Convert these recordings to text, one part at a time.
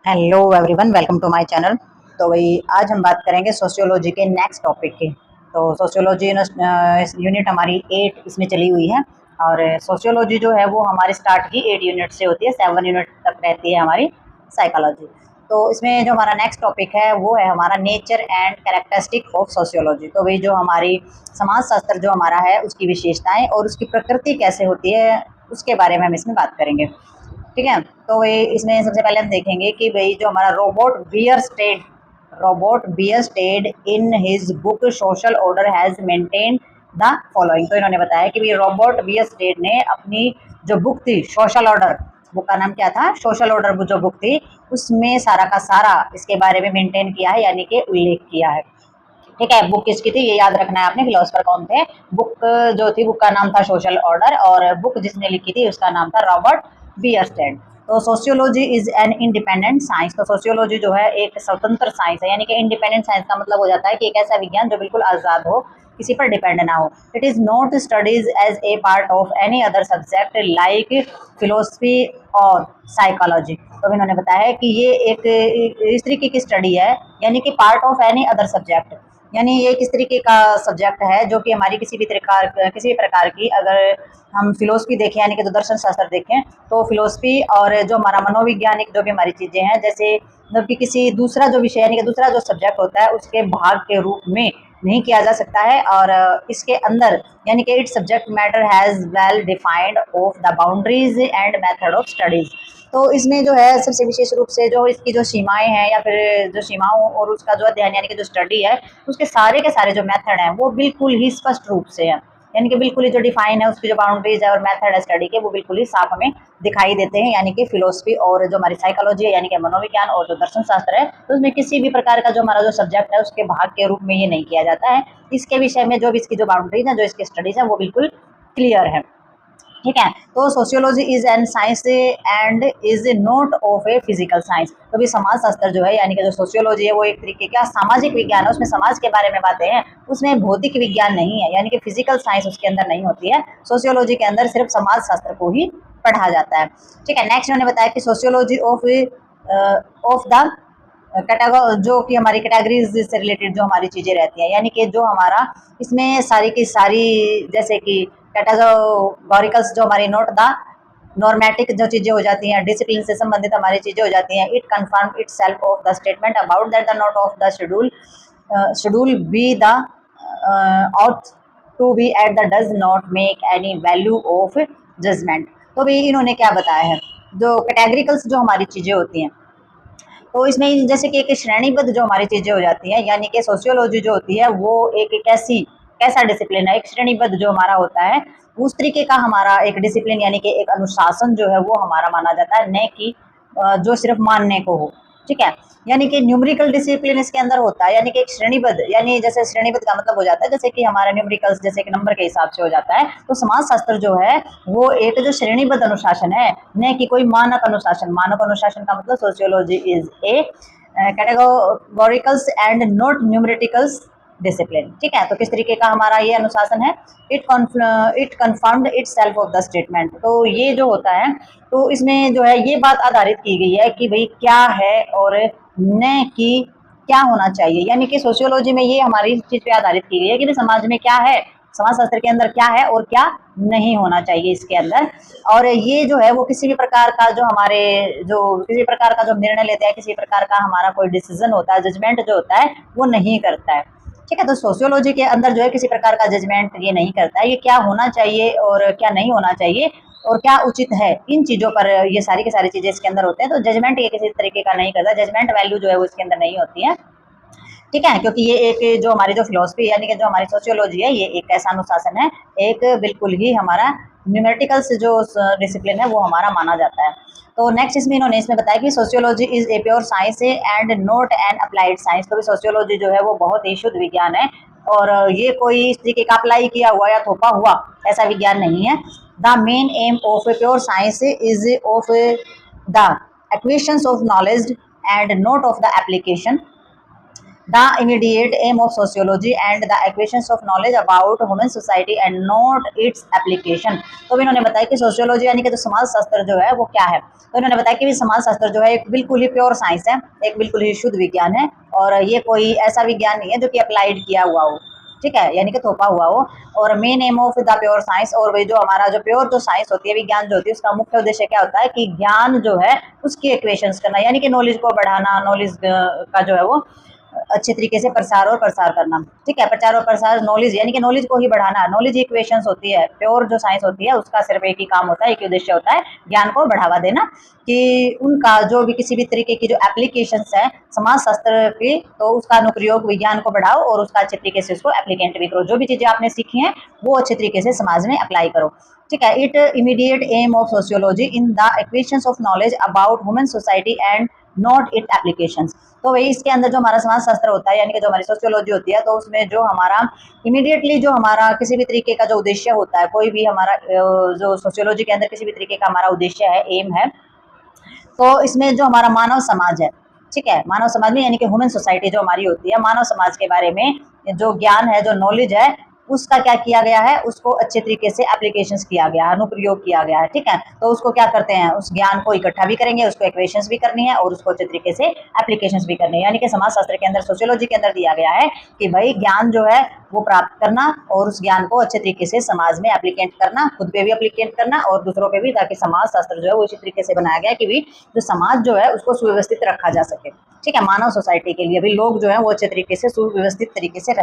Hello everyone, welcome to my channel. तो भाई आज हम बात करेंगे सोशियोलॉजी के नेक्स्ट टॉपिक की। तो सोशियोलॉजी यूनिट हमारी 8 इसमें चली हुई है। और सोशियोलॉजी जो है वो हमारे स्टार्ट की 8 यूनिट से होती है, 7 यूनिट तक रहती है हमारी साइकोलॉजी। तो इसमें जो हमारा नेक्स्ट टॉपिक है वो है हमारा nature and characteristic of sociology. तो भाई जो हमारी समाज शास्त्र जो हमारा है उसकी विशेषताएं और उसकी प्रकृति कैसे होती है उसके बारे में हम इसमें बात करेंगे। ठीक है। तो ये इसमें सबसे पहले हम देखेंगे कि भाई जो हमारा Robert Bierstedt in his book social order has maintain the following. तो इन्होंने बताया कि भाई रॉबर्ट बियरस्टेड ने अपनी जो बुक थी सोशल ऑर्डर, बुक का नाम क्या था, सोशल ऑर्डर जो बुक थी, उसमें सारा का सारा इसके बारे में मेंटेन किया है, यानी कि उल्लेख किया है। ठीक है। बुक किसकी थी ये याद रखना है आपने, फिलोसफर कौन थे। बुक जो थी, बुक का नाम था सोशल ऑर्डर और बुक जिसने लिखी थी उसका नाम था रॉबर्ट बियरस्टेड। तो sociology is an independent science. तो सोशियोलॉजी जो है एक स्वतंत्र साइंस है, यानी कि इंडिपेंडेंट साइंस का मतलब हो जाता है कि एक ऐसा विज्ञान जो बिल्कुल आजाद हो, किसी पर डिपेंड ना हो। It is not studies as a part of any other subject like philosophy और साइकोलॉजी। तो इन्होंने बताया है कि ये एक इस तरीके की स्टडी है, यानी कि part of any other subject, यानी ये किस तरीके का सब्जेक्ट है जो कि हमारी किसी भी प्रकार की, अगर हम फिलोसफी देखें यानी कि जो दर्शन शास्त्र देखें, तो फिलोसफी और जो हमारा मनोवैज्ञानिक जो भी हमारी चीज़ें हैं, जैसे मतलब कि किसी दूसरा जो विषय यानी कि दूसरा जो सब्जेक्ट होता है उसके भाग के रूप में नहीं किया जा सकता है। और इसके अंदर यानी कि it subject matter has well defined of the boundaries and method of studies. तो इसमें जो है सबसे विशेष रूप से जो इसकी जो सीमाएं हैं या फिर जो सीमाओं और उसका जो अध्ययन यानी कि जो स्टडी है, उसके सारे के सारे जो मेथड हैं वो बिल्कुल ही स्पष्ट रूप से हैं, यानी कि बिल्कुल ही जो डिफाइन है, उसकी जो बाउंड्रीज है और मेथड है स्टडी के, वो बिल्कुल ही साफ हमें दिखाई देते हैं। यानी कि फिलोसफी और जो हमारी साइकोलॉजी है यानी कि मनोविज्ञान और जो दर्शन शास्त्र है, तो उसमें किसी भी प्रकार का जो हमारा जो सब्जेक्ट है उसके भाग के रूप में ये नहीं किया जाता है। इसके विषय में जो भी इसकी जो बाउंड्रीज है, जो इसकी स्टडीज है, वो बिल्कुल क्लियर है। ठीक है। तो sociology is an science and is not of a physical science. तो भी समाज शास्त्र जो है यानी कि जो सोशियोलॉजी है वो एक तरीके का सामाजिक विज्ञान है, उसमें समाज के बारे में बातें हैं, उसमें भौतिक विज्ञान नहीं है, यानी कि फिजिकल साइंस उसके अंदर नहीं होती है। सोशियोलॉजी के अंदर सिर्फ समाज शास्त्र को ही पढ़ा जाता है। ठीक है। नेक्स्ट उन्होंने बताया कि सोशियोलॉजी ऑफ द कैटेगरी, जो कि हमारी कैटेगरीज से रिलेटेड जो हमारी चीज़ें रहती हैं, यानी कि जो हमारा इसमें सारी की सारी, जैसे कि कैटेगोरिकल्स जो हमारी नोट द नॉर्मेटिक जो चीज़ें हो जाती हैं, डिसिप्लिन से संबंधित हमारी चीज़ें हो जाती हैं। It confirm itself of the statement about that the note of the schedule be the out to be at the does not make any value of judgement. तो भी इन्होंने क्या बताया है, जो कैटेगरिकल्स जो हमारी चीज़ें होती हैं, तो इसमें जैसे कि एक श्रेणीबद्ध जो हमारी चीज़ें हो जाती हैं, यानी कि सोशियोलॉजी जो होती है वो एक ऐसी कैसा डिसिप्लिन है, एक श्रेणीबद्ध जो हमारा होता है उस तरीके का हमारा एक डिसिप्लिन यानी कि एक अनुशासन जो है वो हमारा माना जाता है, न कि जो सिर्फ मानने को हो। ठीक है। यानी कि न्यूमेरिकल डिसिप्लिन इसके अंदर होता है, यानी कि एक श्रेणीबद्ध, यानी जैसे श्रेणीबद्ध का मतलब हो जाता है जैसे कि हमारा न्यूमेरिकल्स जैसे कि नंबर के हिसाब से हो जाता है, तो समाज शास्त्र जो है वो एक जो श्रेणीबद्ध अनुशासन है, न कि कोई मानक अनुशासन। मानक अनुशासन का मतलब sociology is a categoricals and not numericals discipline. ठीक है। तो किस तरीके का हमारा ये अनुशासन है, it confirmed it self of the statement. तो ये जो होता है, तो इसमें जो है ये बात आधारित की गई है कि भाई क्या है और न कि क्या होना चाहिए, यानी कि सोशियोलॉजी में ये हमारी इस चीज़ पे आधारित की गई है कि भाई समाज में क्या है, समाज शास्त्र के अंदर क्या है और क्या नहीं होना चाहिए इसके अंदर। और ये जो है वो किसी भी प्रकार का जो हमारे जो किसी प्रकार का जो निर्णय लेते हैं, किसी प्रकार का हमारा कोई डिसीजन होता है, जजमेंट जो होता है वो नहीं करता है। ठीक है। तो सोशियोलॉजी के अंदर जो है किसी प्रकार का जजमेंट ये नहीं करता है, ये क्या होना चाहिए और क्या नहीं होना चाहिए और क्या उचित है, इन चीज़ों पर ये सारी की सारी चीज़ें इसके अंदर होते हैं। तो जजमेंट ये किसी तरीके का नहीं करता, जजमेंट वैल्यू जो है वो इसके अंदर नहीं होती है। ठीक है। क्योंकि ये एक जो हमारी जो फिलोसफी यानी कि जो हमारी सोशियोलॉजी है, ये एक ऐसा अनुशासन है, एक बिल्कुल ही हमारा न्यूमेरिकल से जो डिसिप्लिन है वो हमारा माना जाता है। तो नेक्स्ट इसमें इन्होंने इसमें बताया कि sociology is A pure science and not an applied science. तो भी सोशियोलॉजी जो है वो बहुत ही शुद्ध विज्ञान है और ये कोई इस तरीके का अप्लाई किया हुआ या थोपा हुआ ऐसा विज्ञान नहीं है। The main aim of a pure science is of the acquisition of knowledge and not of the application. The immediate aim of sociology and the acquisitions of knowledge about human society and not its application. तो इन्होंने बताया कि sociology यानी कि जो समाज शास्त्र जो है वो क्या है। तो इन्होंने बताया कि समाज शास्त्र जो है एक बिल्कुल ही प्योर साइंस है, एक बिल्कुल ही शुद्ध विज्ञान है, और ये कोई ऐसा विज्ञान नहीं है जो कि अप्लाइड किया हुआ हो, ठीक है, यानी कि थोपा हुआ हो। और main aim of the pure science, और वही जो हमारा जो प्योर जो साइंस होती है, विज्ञान जो होती है, उसका मुख्य उद्देश्य क्या होता है कि ज्ञान जो है उसकी इक्वेशंस करना, यानी कि नॉलेज को बढ़ाना, नॉलेज का जो है वो अच्छे तरीके से प्रसार और प्रसार करना, ठीक है, प्रचार और प्रसार, नॉलेज यानी कि नॉलेज को ही बढ़ाना। नॉलेज इक्वेशंस होती है, प्योर जो साइंस होती है उसका सिर्फ एक ही काम होता है, एक ही उद्देश्य होता है, ज्ञान को बढ़ावा देना, कि उनका जो भी किसी भी तरीके की जो एप्लीकेशंस है समाज शास्त्र की, तो उसका अनुप्रयोग विज्ञान को बढ़ाओ और उसका अच्छे तरीके से उसको एप्लीकेंट भी करो। जो भी चीजें आपने सीखी हैं वो अच्छे तरीके से समाज में अप्लाई करो, ठीक है। It immediate aim of sociology in the acquisitions of knowledge about human society and not it applications. तो वही इसके अंदर जो हमारा समाज शास्त्र होता है, यानी कि जो हमारी सोशियोलॉजी होती है, तो उसमें जो हमारा इमीडिएटली जो हमारा किसी भी तरीके का जो उद्देश्य होता है, कोई भी हमारा जो सोशियोलॉजी के अंदर किसी भी तरीके का हमारा उद्देश्य है, एम है, तो इसमें जो हमारा मानव समाज है, ठीक है, मानव समाज में यानी कि ह्यूमन सोसाइटी जो हमारी होती है, मानव समाज के बारे में जो ज्ञान है, जो नॉलेज है, उसका क्या किया गया है, उसको अच्छे तरीके से एप्लीकेशंस किया गया है, अनुप्रयोग किया गया है, ठीक है। तो उसको क्या करते हैं, उस ज्ञान को इकट्ठा भी करेंगे, उसको इक्वेशंस भी करनी है और उसको अच्छे तरीके से एप्लीकेशंस भी करनी है। यानी कि समाज शास्त्र के अंदर, सोशियोलॉजी के अंदर दिया गया है कि भाई ज्ञान जो है वो प्राप्त करना और उस ज्ञान को अच्छे तरीके से समाज में एप्लीकेट करना, खुद पे भी एप्लीकेट करना और दूसरों पे भी, ताकि समाज शास्त्र जो है वो इसी तरीके से बनाया गया कि भी जो समाज जो है उसको सुव्यवस्थित रखा जा सके, ठीक है, मानव सोसाइटी के लिए भी लोग जो है वो अच्छे तरीके से सुव्यवस्थित तरीके से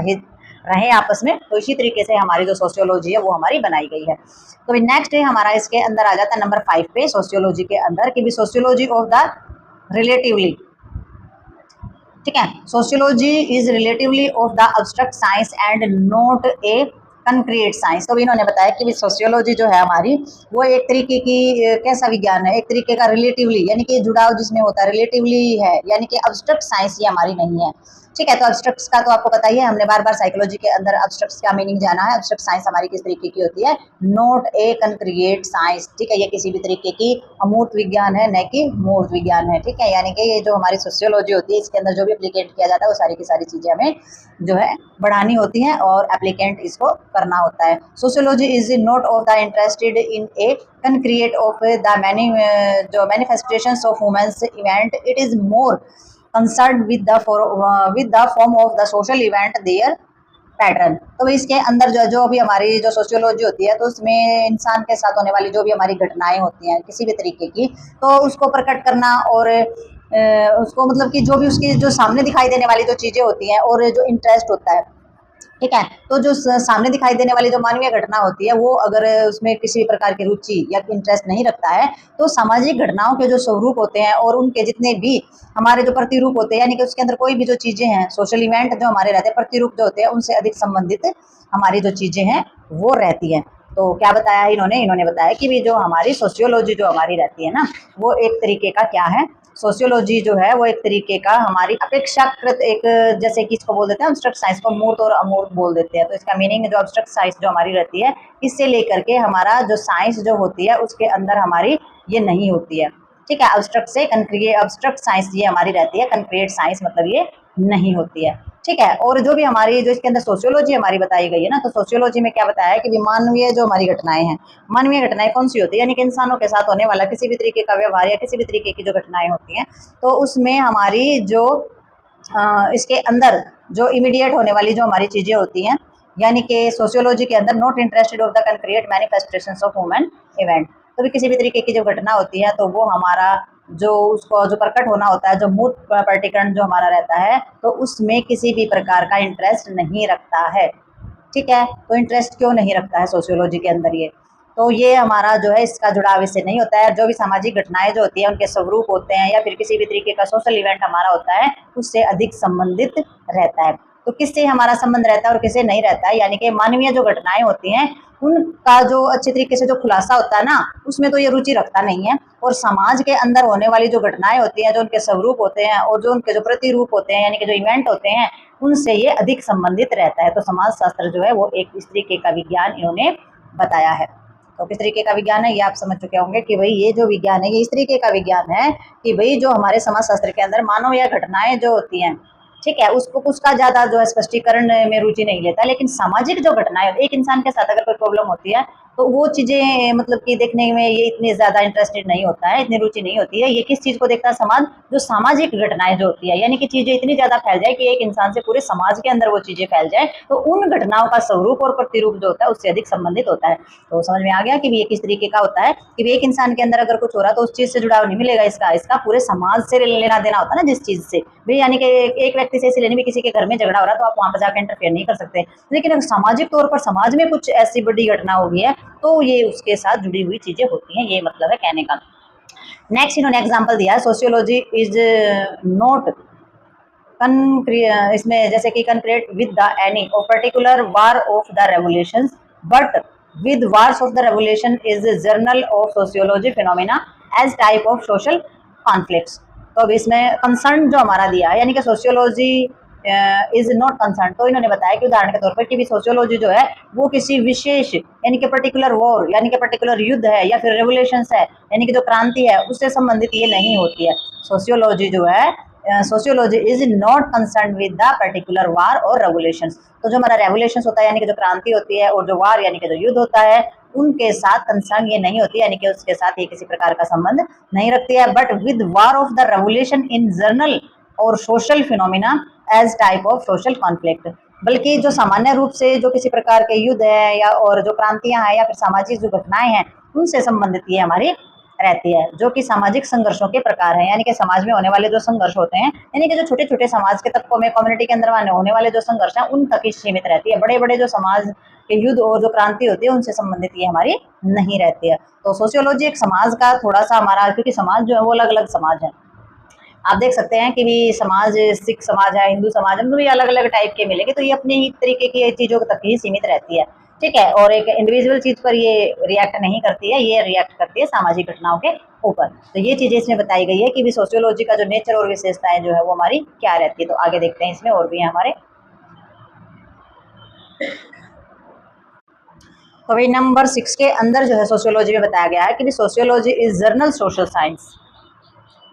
रहे आपस में। तो इसी तरीके से हमारी जो सोशियोलॉजी है वो हमारी बनाई गई है। तो नेक्स्ट है हमारा, इसके अंदर आ जाता है नंबर 5 पे सोशियोलॉजी के अंदर, कि भी सोशियोलॉजी ऑफ द रिलेटिवली, ठीक है, sociology is relatively of the abstract science and not a concrete science. तो इन्होंने बताया कि सोशियोलॉजी जो है हमारी वो एक तरीके की कैसा विज्ञान है, एक तरीके का रिलेटिवली, यानी कि जुड़ाव जिसमें होता है, रिलेटिवली है, यानी कि अब्स्ट्रक्ट साइंस ये हमारी नहीं है, ठीक है। तो अब्स्ट्रक्ट्स का तो आपको पता ही है, हमने बार बार साइकोलॉजी के अंदर अब्स्ट्रक्ट्स का मीनिंग जाना है। अब्स्ट्रक्ट साइंस हमारी किस तरीके की होती है, नॉट ए कंक्रिएट साइंस, ठीक है, ये किसी भी तरीके की अमूर्त विज्ञान है, न कि मूर्त विज्ञान है, ठीक है। यानी कि ये जो हमारी सोशियोलॉजी होती है इसके अंदर जो भी एप्लीकेट किया जाता है वो सारी की सारी चीजें हमें जो है बढ़ानी होती हैं और एप्लीकेंट इसको करना होता है। Sociology is not of the interested in a concrete of the many जो manifestations of humans event, it is more concern with the form of the social event their pattern. तो इसके अंदर जो भी हमारी जो सोशियोलॉजी होती है, तो उसमें इंसान के साथ होने वाली जो भी हमारी घटनाएं होती हैं किसी भी तरीके की, तो उसको प्रकट करना और उसको मतलब कि जो भी उसकी जो सामने दिखाई देने वाली जो चीज़ें होती हैं और जो इंटरेस्ट होता है, ठीक है, तो जो सामने दिखाई देने वाली जो मानवीय घटना होती है वो अगर उसमें किसी प्रकार की रुचि या इंटरेस्ट नहीं रखता है, तो सामाजिक घटनाओं के जो स्वरूप होते हैं और उनके जितने भी हमारे जो प्रतिरूप होते हैं, यानी कि उसके अंदर कोई भी जो चीज़ें हैं, सोशल इवेंट जो हमारे रहते हैं, प्रतिरूप जो होते हैं, उनसे अधिक संबंधित हमारी जो चीज़ें हैं वो रहती हैं। तो क्या बताया इन्होंने बताया कि भी जो हमारी सोशियोलॉजी जो हमारी रहती है ना, वो एक तरीके का क्या है, सोशियोलॉजी जो है वो एक तरीके का हमारी अपेक्षाकृत एक, जैसे कि इसको बोल देते हैं अब्स्ट्रक्ट साइंस को मूर्त और अमूर्त बोल देते हैं। तो इसका मीनिंग जो अब्स्ट्रक्ट साइंस जो हमारी रहती है, इससे लेकर के हमारा जो साइंस जो होती है उसके अंदर हमारी ये नहीं होती है, ठीक है। अब्स्ट्रक्ट से कंक्रीट, अब्स्ट्रक्ट साइंस ये हमारी रहती है, कंक्रीट साइंस मतलब ये नहीं होती है, ठीक है। और जो भी हमारी जो इसके अंदर सोशियोलॉजी हमारी बताई गई है ना, तो सोशियोलॉजी में क्या बताया है कि मानवीय जो हमारी घटनाएं हैं, मानवीय घटनाएं कौन सी होती है, यानी कि इंसानों के साथ होने वाला किसी भी तरीके का व्यवहार या किसी भी तरीके की जो घटनाएं होती हैं, तो उसमें हमारी जो इसके अंदर जो इमीडिएट होने वाली जो हमारी चीजें होती हैं, यानी कि सोशियोलॉजी के अंदर not interested of the concrete manifestations of human event. तो भी किसी भी तरीके की जो घटना होती है, तो वो हमारा जो उसको जो प्रकट होना होता है, जो मूर्त प्रतिकरण जो हमारा रहता है, तो उसमें किसी भी प्रकार का इंटरेस्ट नहीं रखता है, ठीक है। तो इंटरेस्ट क्यों नहीं रखता है सोशियोलॉजी के अंदर ये, तो ये हमारा जो है इसका जुड़ाव इससे नहीं होता है। जो भी सामाजिक घटनाएं जो होती है उनके स्वरूप होते हैं या फिर किसी भी तरीके का सोशल इवेंट हमारा होता है, उससे अधिक संबंधित रहता है। तो किससे हमारा संबंध रहता है और किससे नहीं रहता है, यानी कि मानवीय जो घटनाएं होती हैं उनका जो अच्छे तरीके से जो खुलासा होता है ना, उसमें तो ये रुचि रखता नहीं है। और समाज के अंदर होने वाली जो घटनाएं होती हैं, जो उनके स्वरूप होते हैं और जो उनके जो प्रतिरूप होते हैं, यानी कि जो इवेंट होते हैं, उनसे ये अधिक संबंधित रहता है। तो समाज शास्त्र जो है वो एक इस तरीके का विज्ञान इन्होंने बताया है। तो किस तरीके का विज्ञान है ये आप समझ चुके होंगे कि भाई ये जो विज्ञान है ये इस तरीके का विज्ञान है कि भाई जो हमारे समाज शास्त्र के अंदर मानव या घटनाएं जो होती हैं, ठीक है, उसको उसका ज्यादा जो है स्पष्टीकरण में रुचि नहीं लेता। लेकिन सामाजिक जो घटनाएं, एक इंसान के साथ अगर कोई प्रॉब्लम होती है तो वो चीजें मतलब कि देखने में ये इतनी ज्यादा इंटरेस्टेड नहीं होता है, इतनी रुचि नहीं होती है। ये किस चीज को देखता है समाज, जो सामाजिक घटनाएं जो होती है, यानी कि चीजें इतनी ज्यादा फैल जाए कि एक इंसान से पूरे समाज के अंदर वो चीजें फैल जाए, तो उन घटनाओं का स्वरूप और प्रतिरूप जो होता है उससे अधिक संबंधित होता है। तो समझ में आ गया कि ये किस तरीके का होता है कि एक इंसान के अंदर अगर कुछ हो रहा है तो उस चीज से जुड़ाव नहीं मिलेगा, इसका इसका पूरे समाज से लेना देना होता है ना जिस चीज से भी, यानी कि एक व्यक्ति से लेने में, किसी के घर में झगड़ा हो रहा है तो आप वहां पर जाकर इंटरफेयर नहीं कर सकते। लेकिन अगर सामाजिक तौर पर समाज में कुछ ऐसी बड़ी घटना हो गई है तो ये उसके साथ जुड़ी हुई चीजें होती हैं, ये मतलब है कहने का। नेक्स्ट इन्होंने एग्जाम्पल दिया है, सोशियोलॉजी इज नॉट इसमें जैसे कि concrete with the any of particular war of the revolution, but with wars of the revolution is general of sociology phenomena as type of social conflicts. तो अब इसमें concern जो हमारा दिया है, यानी कि सोशियोलॉजी इज नॉट कंसर्न, तो इन्होंने बताया कि उदाहरण के तौर पर कि भी सोशियोलॉजी जो है वो किसी विशेष यानी कि पर्टिकुलर वॉर यानी कि पर्टिकुलर युद्ध है या फिर रेवोल्यूशंस है यानी कि जो क्रांति है उससे संबंधित ये नहीं होती है। सोशियोलॉजी जो है, sociology is not concern with the particular war और रेवोल्यूशंस। तो जो हमारा रेवोल्यूशंस होता है यानी कि जो क्रांति होती है, और जो वार यानी कि जो युद्ध होता है, उनके साथ कंसर्न ये नहीं होती, यानी कि उसके साथ ये किसी प्रकार का संबंध नहीं रखती है। But with war of the revolution in general और social phenomena as type of social conflict, बल्कि जो सामान्य रूप से जो किसी प्रकार के युद्ध है या और जो क्रांतियां हैं या फिर सामाजिक जो घटनाएं हैं उनसे संबंधित ये हमारी रहती है, जो कि सामाजिक संघर्षों के प्रकार हैं, यानी कि समाज में होने वाले जो संघर्ष होते हैं, यानी कि जो छोटे छोटे समाज के तत्वों में, कम्युनिटी के अंदर होने वाले जो संघर्ष हैं उन तक ही सीमित रहती है। बड़े बड़े जो समाज के युद्ध और जो क्रांति होती है उनसे संबंधित ये हमारी नहीं रहती है। तो सोशियोलॉजी एक समाज का थोड़ा सा हमारा, क्योंकि समाज जो है वो अलग अलग समाज है, आप देख सकते हैं कि भी समाज, सिख समाज है, हिंदू समाज है, उनमें भी अलग अलग टाइप के मिलेंगे, तो ये अपने ही तरीके की चीजों तक ही सीमित रहती है। ठीक है, और एक इंडिविजुअल चीज पर ये रिएक्ट नहीं करती है, ये रिएक्ट करती है सामाजिक घटनाओं के ऊपर। तो ये चीजें इसमें बताई गई है कि भी सोशियोलॉजी का जो नेचर और विशेषताएं जो है वो हमारी क्या रहती है। तो आगे देखते हैं, इसमें और भी है हमारे। तो भाई नंबर 6 के अंदर जो है सोशियोलॉजी में बताया गया है कि sociology is general social science.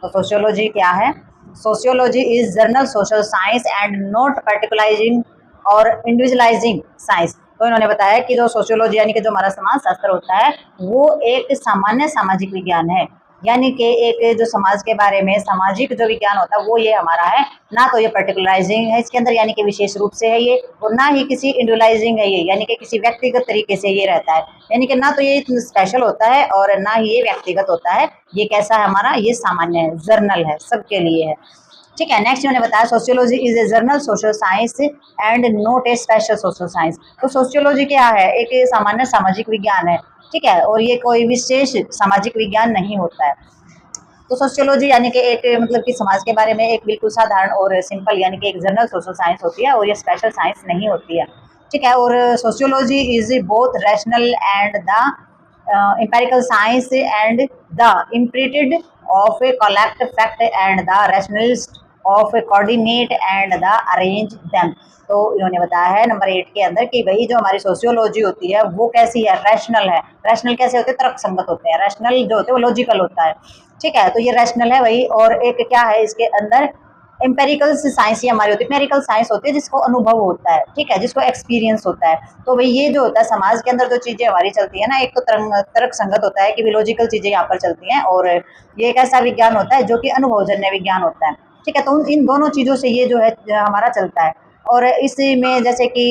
तो सोशियोलॉजी क्या है? Sociology is general social science and not particularising और इंडिविजुअलाइजिंग साइंस। तो इन्होंने बताया कि जो सोशियोलॉजी यानी कि जो हमारा समाज शास्त्र होता है वो एक सामान्य सामाजिक विज्ञान है, यानी कि एक जो समाज के बारे में सामाजिक जो विज्ञान होता है वो ये हमारा है, ना तो ये पर्टिकुलराइजिंग है इसके अंदर यानी कि विशेष रूप से है ये, और ना ही किसी इंडिविजुअलाइजिंग है ये, यानी कि किसी व्यक्तिगत तरीके से ये रहता है, यानी कि ना तो ये स्पेशल होता है और ना ही ये व्यक्तिगत होता है। ये कैसा है हमारा? ये सामान्य है, जर्नल है, सबके लिए है। ठीक है, नेक्स्ट मैंने बताया sociology is A journal social science and not a special social science. तो सोशियोलॉजी क्या है? एक सामान्य सामाजिक विज्ञान है, ठीक है, और ये कोई विशेष सामाजिक विज्ञान नहीं होता है। तो सोशियोलॉजी यानी कि एक मतलब कि समाज के बारे में एक बिल्कुल साधारण और सिंपल यानी कि एक जनरल सोशल साइंस होती है, और ये स्पेशल साइंस नहीं होती है। ठीक है, और sociology is both rational and the empirical science and the imprinted of a collect fact and the rationalist of a coordinate and the arrange them। तो इन्होंने बताया है नंबर 8 के अंदर कि भाई जो हमारी सोशियोलॉजी होती है वो कैसी है? रैशनल है। रैशनल कैसे होते हैं? तर्क संगत होते हैं। रैशनल जो होते हैं वो लॉजिकल होता है। ठीक है, तो ये रैशनल है वही, और एक क्या है इसके अंदर? एम्पेरिकल साइंस ही हमारी होती है। एम्पेरिकल साइंस होती है जिसको अनुभव होता है, ठीक है, जिसको एक्सपीरियंस होता है। तो भाई ये जो होता है समाज के अंदर जो चीजें हमारी चलती है ना, एक तो तर्क संगत होता है कि लॉजिकल चीजें यहाँ पर चलती हैं, और ये एक ऐसा विज्ञान होता है जो कि अनुभवजन्य विज्ञान होता है। ठीक है, तो इन दोनों चीजों से ये जो है हमारा चलता है। और इसमें जैसे कि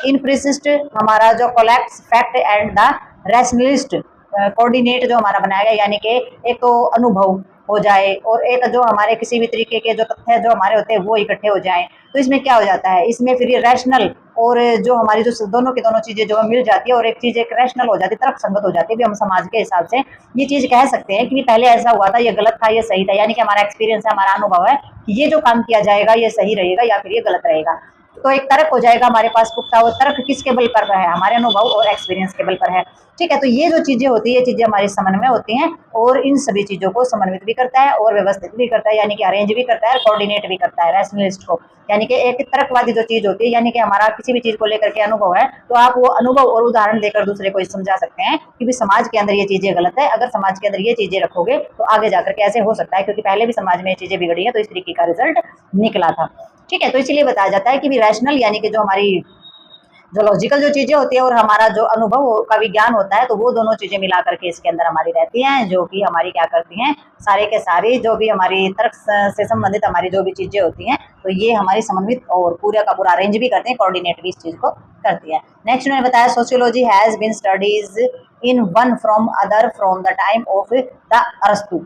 इनप्रिसिस्ट हमारा जो collapse fact and the rationalist coordinate जो हमारा बनाया गया, यानी कि एक तो अनुभव हो जाए और एक जो हमारे किसी भी तरीके के जो तथ्य जो हमारे होते हैं वो इकट्ठे हो जाएं। तो इसमें क्या हो जाता है? इसमें फिर ये रैशनल और जो हमारी जो दोनों की दोनों चीजें जो मिल जाती है और एक चीज एक रैशनल हो जाती है, तर्क संगत हो जाती है। भी हम समाज के हिसाब से ये चीज कह सकते हैं कि पहले ऐसा हुआ था, ये गलत था, ये सही था, यानी कि हमारा एक्सपीरियंस है, हमारा अनुभव है कि ये जो काम किया जाएगा ये सही रहेगा या फिर ये गलत रहेगा। तो एक तर्क हो जाएगा हमारे पास पुख्ता। वो तर्क किसके बल पर है? हमारे अनुभव और एक्सपीरियंस के बल पर है। ठीक है, तो ये जो चीजें होती है, ये चीजें हमारी समन्वय होती हैं और इन सभी चीजों को समन्वित भी करता है और व्यवस्थित भी करता है, यानी कि अरेंज भी करता है, कोऑर्डिनेट भी करता है रैशनलिस्ट को। यानी कि एक तर्कवादी जो चीज होती है, यानी कि हमारा किसी भी चीज को लेकर के अनुभव है, तो आप वो अनुभव और उदाहरण देकर दूसरे को समझा सकते हैं कि भी समाज के अंदर ये चीजें गलत है, अगर समाज के अंदर ये चीजें रखोगे तो आगे जाकर के ऐसे हो सकता है, क्योंकि पहले भी समाज में ये चीजें बिगड़ी है तो इस तरीके का रिजल्ट निकला था। ठीक है, तो इसीलिए बताया जाता है कि भी रैशनल यानी कि जो हमारी जो लॉजिकल जो चीजें होती है और हमारा जो अनुभव का विज्ञान होता है, तो वो दोनों चीजें मिला करके इसके अंदर हमारी रहती हैं, जो कि हमारी क्या करती हैं, सारे के सारे जो भी हमारी तर्क से संबंधित हमारी जो भी चीजें होती हैं, तो ये हमारी समन्वित और पूरा का पूरा अरेंज भी करते हैं, कोऑर्डिनेट भी इस चीज को करती है। नेक्स्ट उन्होंने बताया sociology has been studies in one from other from the time of the अरस्तु।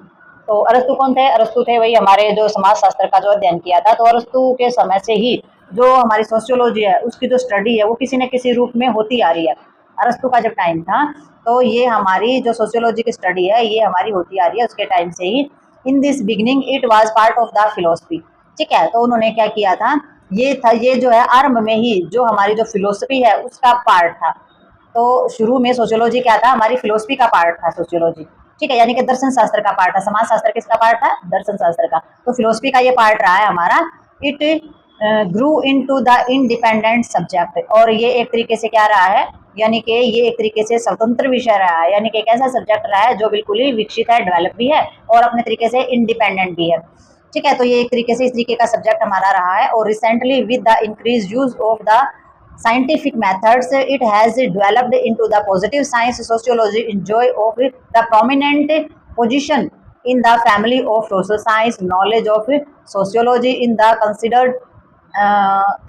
तो अरस्तु कौन थे? अरस्तु थे वही हमारे जो समाज शास्त्र का जो अध्ययन किया था। तो अरस्तु के समय से ही जो हमारी सोशियोलॉजी है उसकी जो स्टडी है वो किसी न किसी रूप में होती आ रही है। अरस्तु का जब टाइम था तो ये हमारी जो सोशियोलॉजी की स्टडी है ये हमारी होती आ रही है उसके टाइम से ही। In this beginning it was part of the philosophy. ठीक है, तो उन्होंने क्या किया था, ये था, ये जो है आरंभ में ही जो हमारी जो फिलोसफी है उसका पार्ट था। तो शुरू में सोशियोलॉजी क्या था, हमारी फिलोसफी का पार्ट था सोशियोलॉजी। ठीक है, यानी कि दर्शन शास्त्र का पार्ट था। समाज शास्त्र किसका पार्ट था? दर्शन शास्त्र का। तो फिलोसफी का ये पार्ट रहा है हमारा। It grew into the independent subject. और ये एक तरीके से क्या रहा है, यानी कि ये एक तरीके से स्वतंत्र विषय रहा है, यानी कि एक ऐसा सब्जेक्ट रहा है जो बिल्कुल ही विकसित है, डेवलप भी है और अपने तरीके से इंडिपेंडेंट भी है। ठीक है, तो ये एक तरीके से इस तरीके का सब्जेक्ट हमारा रहा है। और recently with the increase use of the scientific methods it has developed into the positive science. Sociology enjoy of the prominent position in the family of social science. Knowledge of sociology in the considered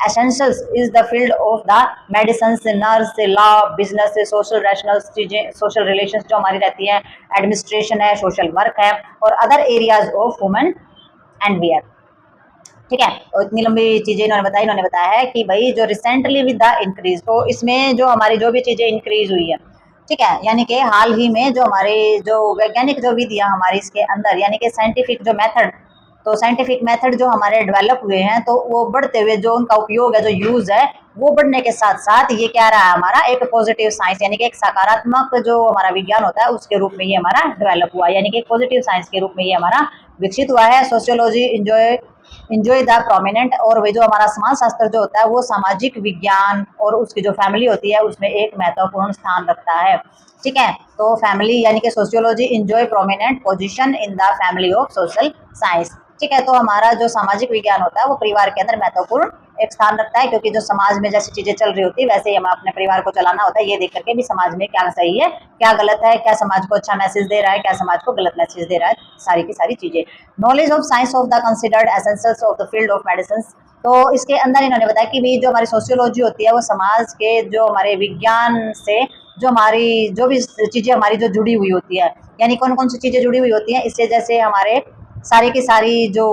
essentials is the field of the medicines, nurse, law, business, social rational चीजें, social relations जो हमारी रहती है, administration है, social work है और other areas of human and wear। ठीक है, तो इतनी लंबी चीजें इन्होंने बताया है कि भाई जो रिसेंटली विद द इंक्रीज, तो इसमें जो हमारी जो भी चीजें इंक्रीज हुई है, ठीक है, यानी कि हाल ही में जो हमारे जो वैज्ञानिक जो विधियां हमारी इसके अंदर, यानी कि साइंटिफिक जो मेथड, तो साइंटिफिक मेथड जो हमारे डेवलप हुए हैं, तो वो बढ़ते हुए जो उनका उपयोग है, जो यूज है, वो बढ़ने के साथ साथ ये क्या रहा है हमारा एक पॉजिटिव साइंस, यानी कि एक सकारात्मक जो हमारा विज्ञान होता है उसके रूप में ये हमारा डेवलप हुआ, यानी कि पॉजिटिव साइंस के रूप में ये हमारा विकसित हुआ है। Sociology enjoy the prominent. और वे जो हमारा समाज शास्त्र जो होता है वो सामाजिक विज्ञान और उसकी जो फैमिली होती है उसमें एक महत्वपूर्ण स्थान रखता है। ठीक है, तो फैमिली यानी कि sociology enjoy prominent position in the family of social science. ठीक है, तो हमारा जो सामाजिक विज्ञान होता है वो परिवार के अंदर महत्वपूर्ण एक स्थान रखता है, क्योंकि जो समाज में जैसी चीजें चल रही होती है वैसे ही हमें अपने परिवार को चलाना होता है, ये देख करके भी समाज में क्या सही है क्या गलत है, क्या समाज को अच्छा मैसेज दे रहा है, क्या समाज को गलत मैसेज दे रहा है, सारी की सारी चीजें। Knowledge of science of the considered essentials of the field of medicine. तो इसके अंदर इन्होंने बताया कि भी जो हमारी सोशियोलॉजी होती है वो समाज के जो हमारे विज्ञान से जो हमारी जो भी चीजें हमारी जो जुड़ी हुई होती है, यानी कौन कौन सी चीजें जुड़ी हुई होती हैं इससे, जैसे हमारे सारी की सारी जो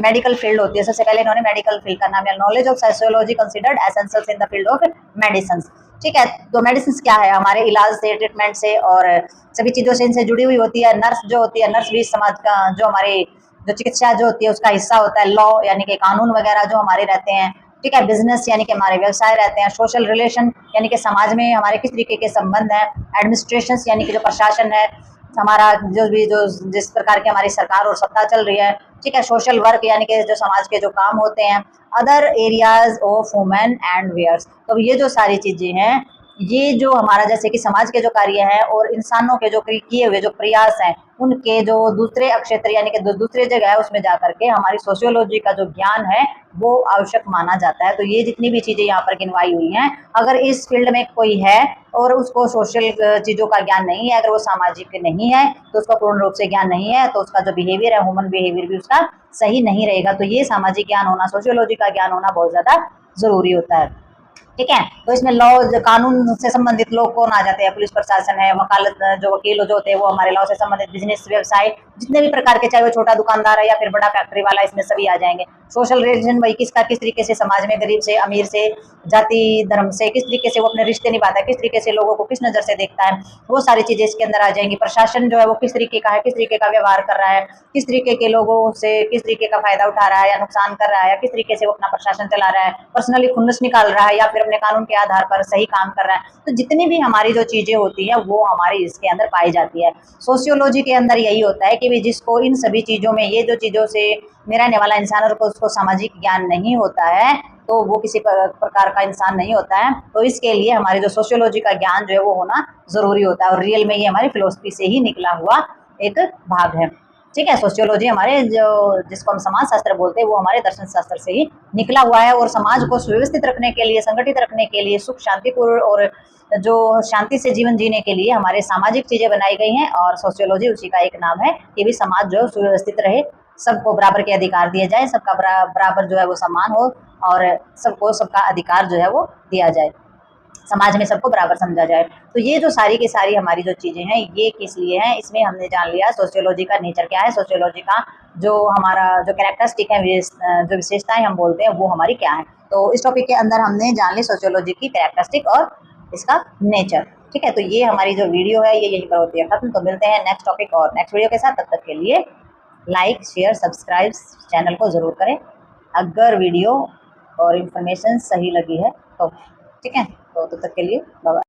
मेडिकल फील्ड होती है। सबसे पहले इन्होंने मेडिकल फील्ड का नाम लिया, knowledge of sociology considered essentials in the field of medicine. ठीक है, तो मेडिसिन क्या है, हमारे इलाज से, ट्रीटमेंट से और सभी चीज़ों से इनसे जुड़ी हुई होती है। नर्स जो होती है, नर्स भी समाज का जो हमारी जो चिकित्सा जो होती है उसका हिस्सा होता है। लॉ यानी कि कानून वगैरह जो हमारे रहते हैं। ठीक है, बिजनेस यानी कि हमारे व्यवसाय रहते हैं। सोशल रिलेशन यानी कि समाज में हमारे किस तरीके के संबंध हैं। एडमिनिस्ट्रेशन यानी कि जो प्रशासन है हमारा, जो भी जो जिस प्रकार की हमारी सरकार और सत्ता चल रही है। ठीक है, सोशल वर्क यानी कि जो समाज के जो काम होते हैं। Other areas of women and wares. तो ये जो सारी चीजें हैं, ये जो हमारा जैसे कि समाज के जो कार्य हैं और इंसानों के जो किए हुए जो प्रयास हैं उनके जो दूसरे क्षेत्र यानी कि दूसरे जगह है उसमें जाकर के हमारी सोशियोलॉजी का जो ज्ञान है वो आवश्यक माना जाता है। तो ये जितनी भी चीजें यहाँ पर गिनवाई हुई हैं, अगर इस फील्ड में कोई है और उसको सोशल चीजों का ज्ञान नहीं है, अगर वो सामाजिक नहीं है तो उसका पूर्ण रूप से ज्ञान नहीं है, तो उसका जो बिहेवियर है, ह्यूमन बिहेवियर भी उसका सही नहीं रहेगा। तो ये सामाजिक ज्ञान होना, सोशियोलॉजी का ज्ञान होना बहुत ज्यादा जरूरी होता है। ठीक है। तो इसमें लॉ, कानून से संबंधित लोग कौन आ जाते हैं, पुलिस प्रशासन है, वकालत जो वकील जो होते हैं वो हमारे लॉ से संबंधित, बिजनेस व्यवसाय जितने भी प्रकार के, चाहे वो छोटा दुकानदार है या फिर बड़ा फैक्ट्री वाला, इसमें सभी आ जाएंगे। सोशल रिलेशन, भाई किसका किस तरीके से समाज में गरीब से अमीर से, जाति धर्म से किस तरीके से वो अपने रिश्ते निभाता है, किस तरीके से लोगों को किस नजर से देखता है, वो सारी चीजें इसके अंदर आ जाएंगी। प्रशासन जो है वो किस तरीके का है, किस तरीके का व्यवहार कर रहा है, किस तरीके के लोगों से किस तरीके का फायदा उठा रहा है या नुकसान कर रहा है, या किस तरीके से वो अपना प्रशासन चला रहा है, पर्सनली खुन्नस निकाल रहा है या फिर अपने कानून के आधार पर सही काम कर रहा है। तो जितनी भी हमारी जो चीजें होती है वो हमारी इसके अंदर पाई जाती है। सोशियोलॉजी के अंदर यही होता है कि भी जिसको इन सभी चीजों में, ये जो चीजों से मेरा रहने वाला इंसान और को उसको सामाजिक ज्ञान नहीं होता है तो वो किसी प्रकार का इंसान नहीं होता है। तो इसके लिए हमारे जो सोशियोलॉजी का ज्ञान जो है वो होना जरूरी होता है, और रियल में ये हमारी फिलोसफी से ही निकला हुआ एक भाग है। ठीक है, सोशियोलॉजी हमारे जो, जिसको हम समाज शास्त्र बोलते हैं, वो हमारे दर्शन शास्त्र से ही निकला हुआ है, और समाज को सुव्यवस्थित रखने के लिए, संगठित रखने के लिए, सुख शांतिपूर्ण और जो शांति से जीवन जीने के लिए हमारे सामाजिक चीजें बनाई गई हैं, और सोशियोलॉजी उसी का एक नाम है कि भी समाज जो सुव्यवस्थित रहे, सबको बराबर के अधिकार दिए जाए, सबका बराबर जो है वो सम्मान हो, और सबको सबका अधिकार जो है वो दिया जाए, समाज में सबको बराबर समझा जाए। तो ये जो सारी की सारी हमारी जो चीज़ें हैं ये किस लिए हैं, इसमें हमने जान लिया सोशियोलॉजी का नेचर क्या है, सोशियोलॉजी का जो हमारा जो कैरेक्टरिस्टिक है, जो विशेषताएं हम बोलते हैं वो हमारी क्या है। तो इस टॉपिक के अंदर हमने जान ली सोशियोलॉजी की कैरेक्टरिस्टिक और इसका नेचर। ठीक है, तो ये हमारी जो वीडियो है ये यहीं पर होती है खत्म। तो मिलते हैं नेक्स्ट टॉपिक और नेक्स्ट वीडियो के साथ, तब तक के लिए लाइक शेयर सब्सक्राइब चैनल को ज़रूर करें अगर वीडियो और इन्फॉर्मेशन सही लगी है तो। ठीक है, तो तब तक के लिए बाय बाय।